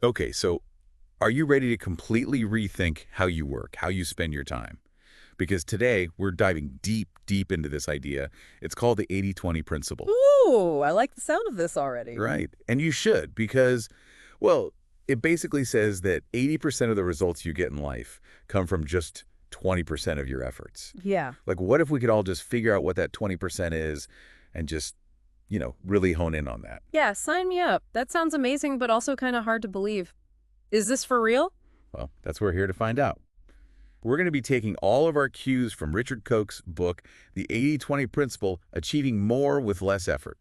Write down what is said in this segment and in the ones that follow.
Okay, so are you ready to completely rethink how you work, how you spend your time? Because today we're diving deep, deep into this idea. It's called the 80-20 principle. Ooh, I like the sound of this already. Right. And you should because, well, it basically says that 80% of the results you get in life come from just 20% of your efforts. Yeah. Like, what if we could all just figure out what that 20% is and just, really hone in on that? Yeah, sign me up. That sounds amazing, but also kind of hard to believe. Is this for real? Well, that's what we're here to find out. We're going to be taking all of our cues from Richard Koch's book, The 80-20 Principle, Achieving More with Less Effort.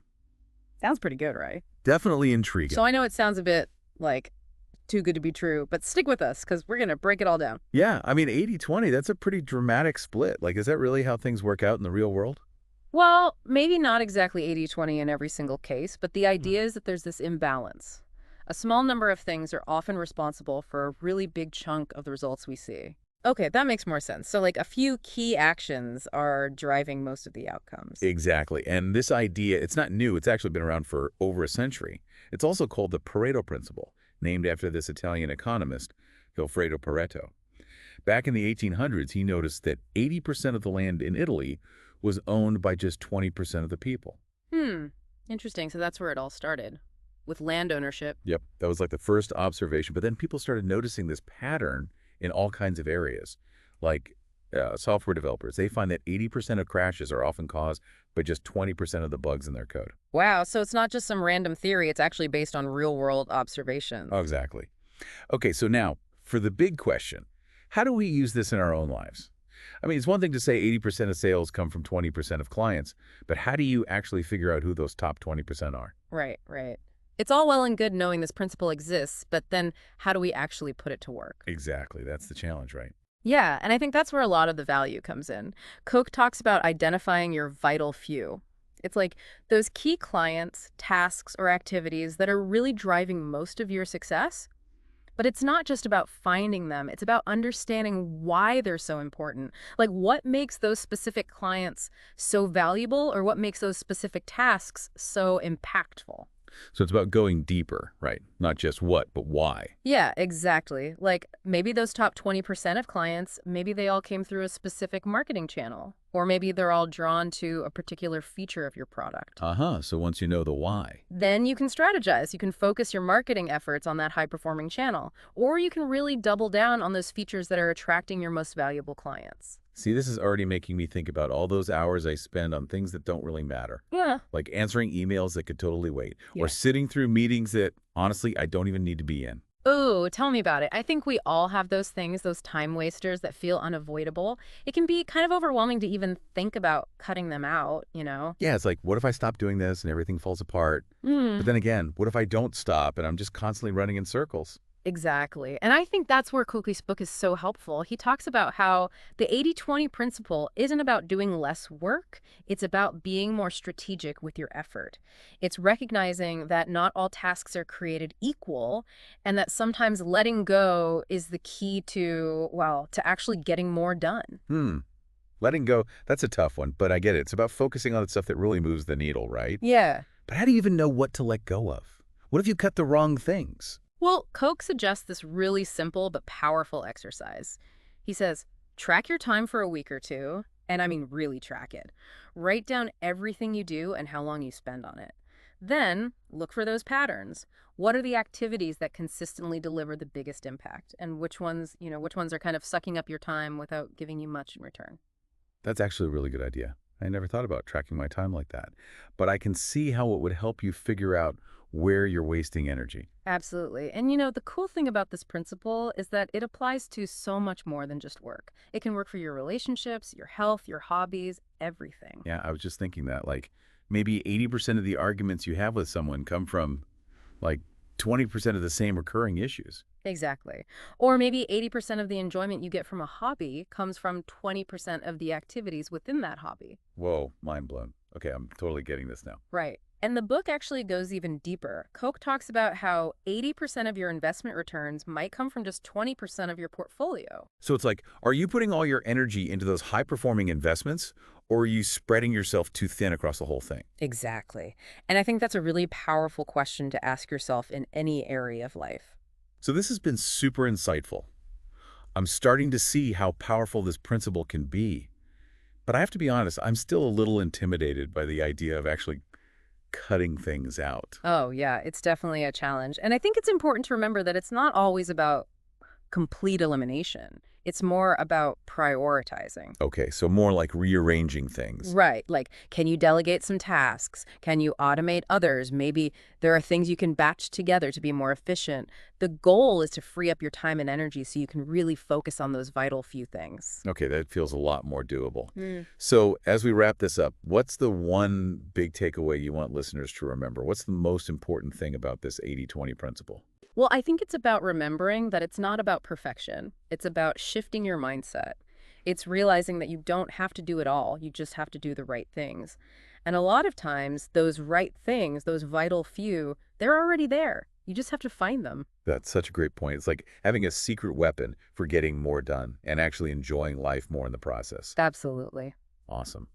Sounds pretty good, right? Definitely So intriguing. I know it sounds a bit like too good to be true, but stick with us because we're going to break it all down. Yeah, I mean, 80-20, that's a pretty dramatic split. Like, is that really how things work out in the real world? Well, maybe not exactly 80-20 in every single case, but the Hmm. idea is that there's this imbalance. A small number of things are often responsible for a really big chunk of the results we see. Okay, that makes more sense. So, like, a few key actions are driving most of the outcomes. Exactly. And this idea, it's not new. It's actually been around for over a century. It's also called the Pareto principle, named after this Italian economist, Vilfredo Pareto. Back in the 1800s, he noticed that 80% of the land in Italy was owned by just 20% of the people. Hmm, interesting. So that's where it all started, with land ownership. Yep, that was like the first observation. But then people started noticing this pattern in all kinds of areas, like software developers. They find that 80% of crashes are often caused by just 20% of the bugs in their code. Wow, so it's not just some random theory, it's actually based on real-world Oh, observations. exactly. Okay, so now for the big question, how do we use this in our own lives? I mean, it's one thing to say 80% of sales come from 20% of clients, but how do you actually figure out who those top 20% are? Right, right. It's all well and good knowing this principle exists, but then how do we actually put it to work? Exactly. That's the challenge, right? Yeah, and I think that's where a lot of the value comes in. Koch talks about identifying your vital few. It's like those key clients, tasks, or activities that are really driving most of your success. But it's not just about finding them, it's about understanding why they're so important. Like what makes those specific clients so valuable or what makes those specific tasks so impactful. So it's about going deeper, right? Not just what, but why. Yeah, exactly. Like maybe those top 20% of clients, maybe they all came through a specific marketing channel, or maybe they're all drawn to a particular feature of your product. Uh-huh. So once you know the why. Then you can strategize. You can focus your marketing efforts on that high performing channel, or you can really double down on those features that are attracting your most valuable clients. See, this is already making me think about all those hours I spend on things that don't really matter, Yeah. like answering emails that could totally wait, or Yeah. sitting through meetings that, honestly, I don't even need to be in. Oh, tell me about it. I think we all have those things, those time wasters that feel unavoidable. It can be kind of overwhelming to even think about cutting them out. Yeah, it's like, what if I stop doing this and everything falls apart? But Mm. then again, what if I don't stop and I'm just constantly running in circles? Exactly. And I think that's where Cookie's book is so helpful. He talks about how the 80-20 principle isn't about doing less work, it's about being more strategic with your effort. It's recognizing that not all tasks are created equal and that sometimes letting go is the key to, well, to actually getting more done. Hmm. Letting go, that's a tough one, but I get it. It's about focusing on the stuff that really moves the needle, right? Yeah. But how do you even know what to let go of? What if you cut the wrong things? Well, Koch suggests this really simple but powerful exercise. He says, track your time for a week or two, and I mean really track it. Write down everything you do and how long you spend on it. Then look for those patterns. What are the activities that consistently deliver the biggest impact? And which ones are kind of sucking up your time without giving you much in return? That's actually a really good idea. I never thought about tracking my time like that. But I can see how it would help you figure out where you're wasting energy. Absolutely. And the cool thing about this principle is that it applies to so much more than just work. It can work for your relationships, your health, your hobbies, everything. Yeah, I was just thinking that. Like, maybe 80% of the arguments you have with someone come from, like, 20% of the same recurring issues. Exactly. Or maybe 80% of the enjoyment you get from a hobby comes from 20% of the activities within that hobby. Whoa, mind blown. Okay, I'm totally getting this now. Right. And the book actually goes even deeper. Koch talks about how 80% of your investment returns might come from just 20% of your portfolio. So it's like, are you putting all your energy into those high-performing investments, or are you spreading yourself too thin across the whole thing? Exactly. And I think that's a really powerful question to ask yourself in any area of life. So this has been super insightful. I'm starting to see how powerful this principle can be. But I have to be honest, I'm still a little intimidated by the idea of actually cutting things out. Oh, yeah, it's definitely a challenge. And I think it's important to remember that it's not always about complete elimination. It's more about prioritizing. Okay, so more like rearranging things. Right. Like, can you delegate some tasks? Can you automate others? Maybe there are things you can batch together to be more efficient. The goal is to free up your time and energy so you can really focus on those vital few things. Okay, that feels a lot more doable. Mm. So as we wrap this up, what's the one big takeaway you want listeners to remember? What's the most important thing about this 80-20 principle? Well, I think it's about remembering that it's not about perfection. It's about shifting your mindset. It's realizing that you don't have to do it all. You just have to do the right things. And a lot of times, those right things, those vital few, they're already there. You just have to find them. That's such a great point. It's like having a secret weapon for getting more done and actually enjoying life more in the process. Absolutely. Awesome.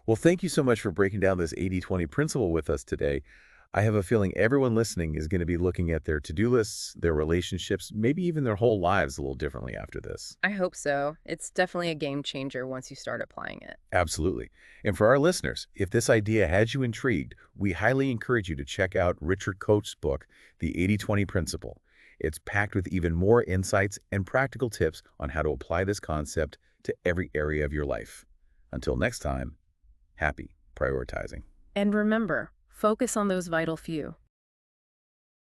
Well, thank you so much for breaking down this 80-20 principle with us today. I have a feeling everyone listening is going to be looking at their to-do lists, their relationships, maybe even their whole lives a little differently after this. I hope so. It's definitely a game changer once you start applying it. Absolutely. And for our listeners, if this idea has you intrigued, we highly encourage you to check out Richard Koch's book, The 80-20 Principle. It's packed with even more insights and practical tips on how to apply this concept to every area of your life. Until next time, happy prioritizing. And remember, focus on those vital few.